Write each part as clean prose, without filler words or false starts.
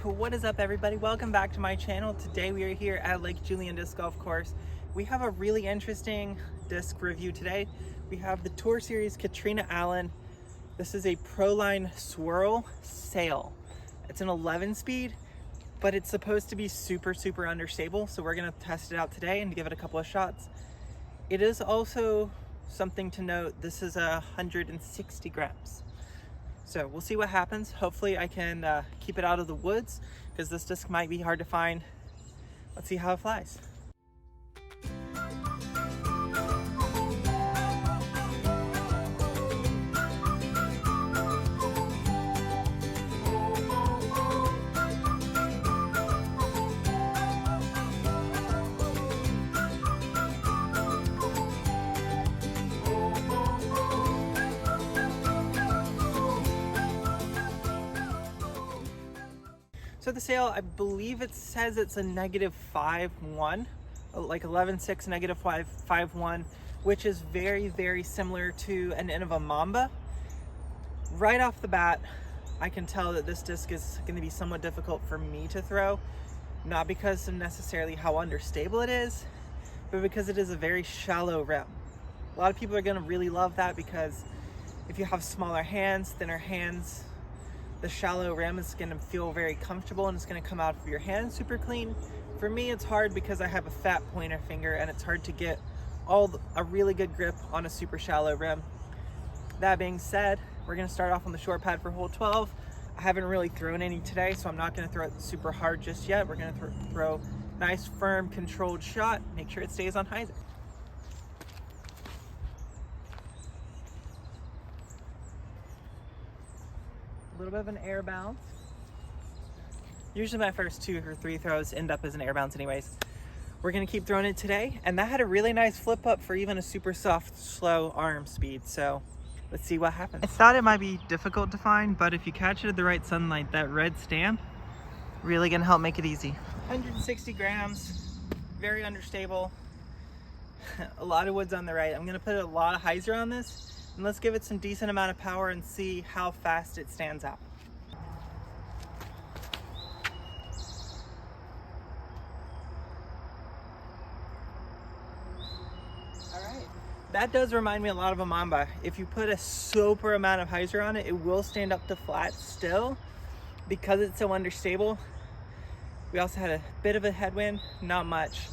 What is up, everybody? Welcome back to my channel. Today we are here at Lake Julian Disc Golf Course. We have a really interesting disc review today. We have the Tour Series Catrina Allen. This is a Proline Swirl Sail. It's an 11 speed, but it's supposed to be super understable. So we're gonna test it out today and give it a couple of shots. It is also something to note, this is 160 grams. So we'll see what happens. Hopefully I can keep it out of the woods because this disc might be hard to find. Let's see how it flies. So the sail, I believe it says it's a -5.1, like 11.6 -5.1, which is very similar to an end of a Mamba. Right off the bat, I can tell that this disc is going to be somewhat difficult for me to throw, not because of necessarily how understable it is, but because it is a very shallow rim. A lot of people are going to really love that because if you have smaller hands, thinner hands, the shallow rim is going to feel very comfortable and it's going to come out of your hand super clean. For me, it's hard because I have a fat pointer finger and it's hard to get a really good grip on a super shallow rim. That being said, we're going to start off on the short pad for hole 12. I haven't really thrown any today, so I'm not going to throw it super hard just yet. We're going to throw nice, firm, controlled shot. Make sure it stays on hyzer. A little bit of an air bounce. Usually my first 2 or 3 throws end up as an air bounce anyways. We're gonna keep throwing it today, and that had a really nice flip up for even a super soft, slow arm speed, so let's see what happens. I thought it might be difficult to find, but if you catch it at the right sunlight, that red stamp, really gonna help make it easy. 160 grams, very understable. A lot of woods on the right. I'm gonna put a lot of hyzer on this, and let's give it some decent amount of power and see how fast it stands out. All right, that does remind me a lot of a Mamba. If you put a super amount of hyzer on it, it will stand up to flat still because it's so understable. We also had a bit of a headwind, not much.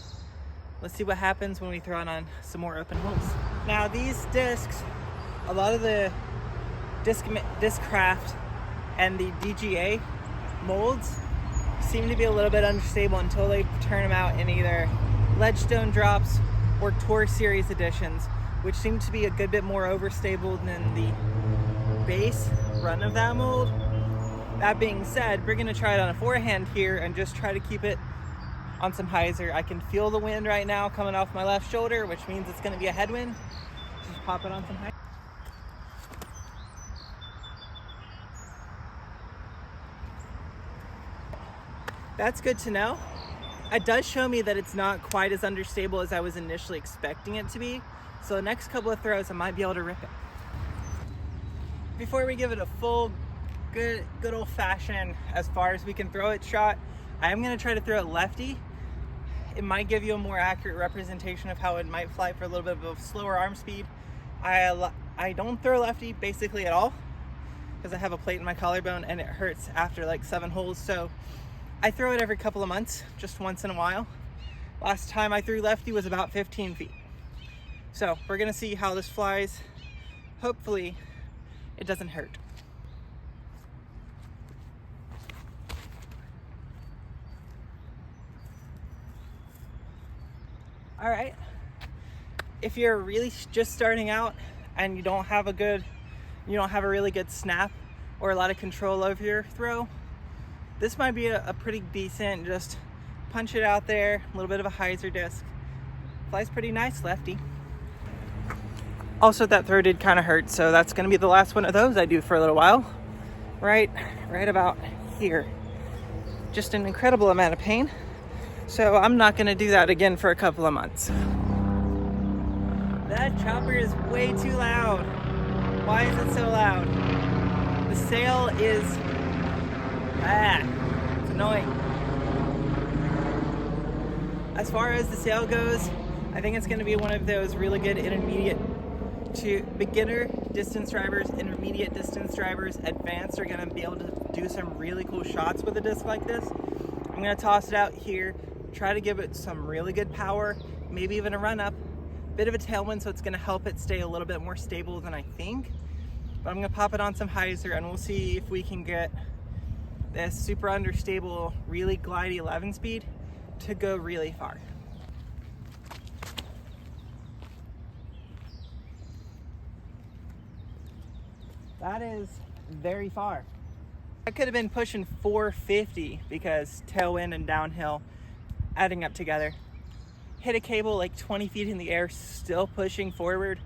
Let's see what happens when we throw it on some more open holes. Now these discs, a lot of the Discraft and the DGA molds seem to be a little bit unstable until they turn them out in either Ledgestone drops or Tour Series editions, which seem to be a good bit more overstable than the base run of that mold. That being said, we're gonna try it on a forehand here and just try to keep it on some hyzer. I can feel the wind right now coming off my left shoulder, which means it's gonna be a headwind. Just pop it on some hyzer. That's good to know. It does show me that it's not quite as understable as I was initially expecting it to be. So the next couple of throws, I might be able to rip it. Before we give it a full, good old fashioned, as far as we can throw it shot, I am gonna try to throw it lefty. It might give you a more accurate representation of how it might fly for a little bit of a slower arm speed. I don't throw lefty basically at all because I have a plate in my collarbone and it hurts after like 7 holes. So I throw it every couple of months, just once in a while. Last time I threw lefty was about 15 feet. So we're gonna see how this flies. Hopefully it doesn't hurt. All right, if you're really just starting out and you don't have a really good snap or a lot of control over your throw, this might be a pretty decent, just punch it out there, a little bit of a hyzer disc. Flies pretty nice, lefty. Also, that throw did kind of hurt, so that's gonna be the last one of those I do for a little while. Right about here. Just an incredible amount of pain. So I'm not gonna do that again for a couple of months. That chopper is way too loud. Why is it so loud? The sail is, it's annoying. As far as the sail goes, I think it's going to be one of those really good intermediate to beginner distance drivers, intermediate distance drivers, advanced are going to be able to do some really cool shots with a disc like this. I'm going to toss it out here, try to give it some really good power, maybe even a run up, bit of a tailwind, so it's going to help it stay a little bit more stable than I think. But I'm going to pop it on some hyzer and we'll see if we can get this super understable, really glidey 11 speed to go really far. That is very far. I could have been pushing 450 because tailwind and downhill adding up together. Hit a cable like 20 feet in the air, still pushing forward.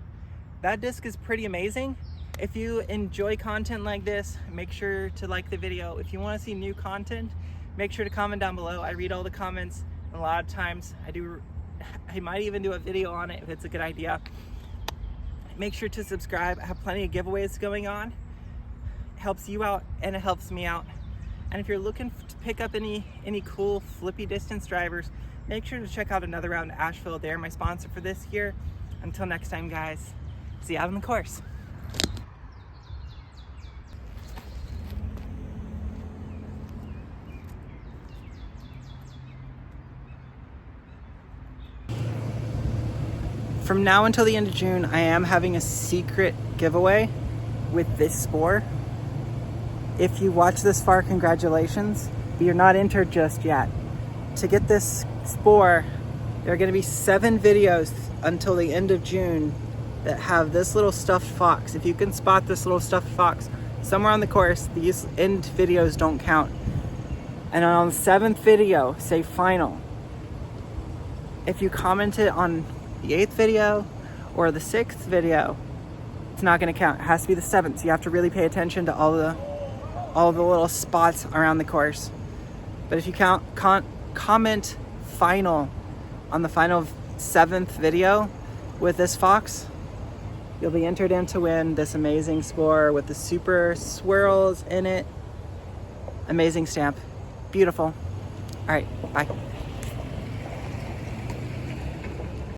That disc is pretty amazing. If you enjoy content like this, make sure to like the video. If you want to see new content, make sure to comment down below. I read all the comments, and a lot of times I might even do a video on it if it's a good idea. Make sure to subscribe. I have plenty of giveaways going on. It helps you out and it helps me out. And if you're looking to pick up any cool flippy distance drivers, make sure to check out Another Round Asheville. They're my sponsor for this year. Until next time, guys, see you out on the course. From now until the end of June, I am having a secret giveaway with this spore. If you watch this far, congratulations, but you're not entered just yet. To get this spore, there are going to be 7 videos until the end of June that have this little stuffed fox. If you can spot this little stuffed fox somewhere on the course, these end videos don't count. And on the 7th video, say final. If you commented on the 8th video or the 6th video, it's not going to count. It has to be the 7th. So you have to really pay attention to all the little spots around the course. But if you comment final on the final 7th video with this fox, you'll be entered in to win this amazing spore with the super swirls in it. Amazing stamp. Beautiful. All right, bye.